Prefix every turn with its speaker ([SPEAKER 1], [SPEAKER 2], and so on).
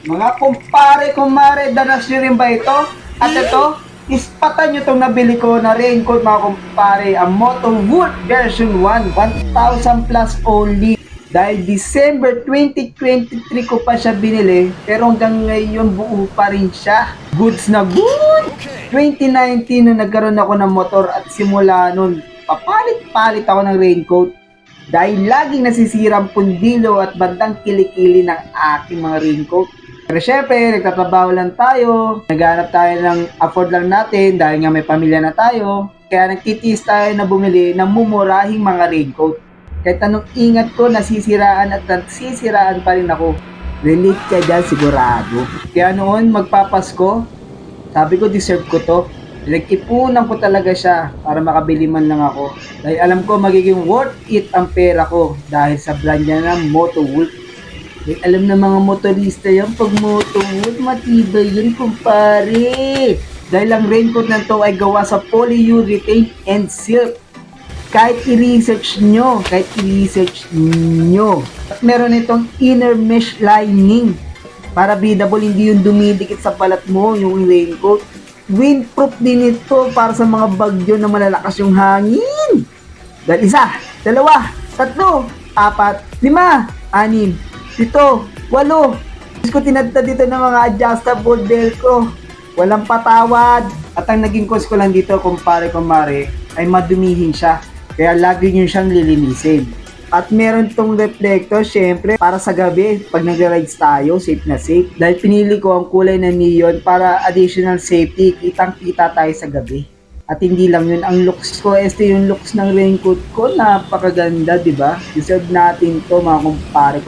[SPEAKER 1] Mga kumpare, kumare, danas nyo rin ba ito? At ito, ispatan nyo itong nabili ko na raincoat mga kumpare. Ang Moto Wolf version 1, 1,000 plus only. Dahil December 2023 ko pa siya binili, pero hanggang ngayon buo pa rin siya. Goods na good! 2019 nung nagkaroon ako ng motor at simula nun, papalit-palit ako ng raincoat. Dahil laging nasisira ang pundilo at bandang kilikili ng aking mga raincoat. Pero syempre, nagtatrabaho lang tayo, naghanap tayo ng afford lang natin dahil nga may pamilya na tayo. Kaya nagtitiis tayo na bumili ng mumurahing mga raincoat. Kahit anong ingat ko, nasisiraan at nagsisiraan pa rin ako. Relate ka dyan sigurado. Kaya noon magpapasko, sabi ko deserve ko to. Nag-ipunan ko talaga siya para makabili man lang ako. Dahil alam ko magiging worth it ang pera ko dahil sa brand niya ng Moto Wolf. Dahil alam na mga motorista yan, pag Moto Wolf, matibay yun kumpare. Dahil ang raincoat na to ay gawa sa polyurethane and silk. Kahit i-research nyo. At meron itong inner mesh lining para breathable, hindi yung dumidikit sa balat mo yung raincoat. Windproof din ito para sa mga bagyo na malalakas yung hangin. Dahil 1, 2, 3, 4, 5, 6, 7, 8. Diyos ko, tinadtad dito ng mga adjustable velcro. Walang patawad. At ang naging cause ko lang dito, kumare, ay madumihin siya. Kaya lagi nyo siyang lilinisin. At meron tong reflector, syempre, para sa gabi, pag nag-rides tayo, safe na safe. Dahil pinili ko ang kulay na neon para additional safety, kitang-kita tayo sa gabi. At hindi lang yun, ang looks ko, yung looks ng raincoat ko, napakaganda, di ba? Deserve natin to mga kumpare.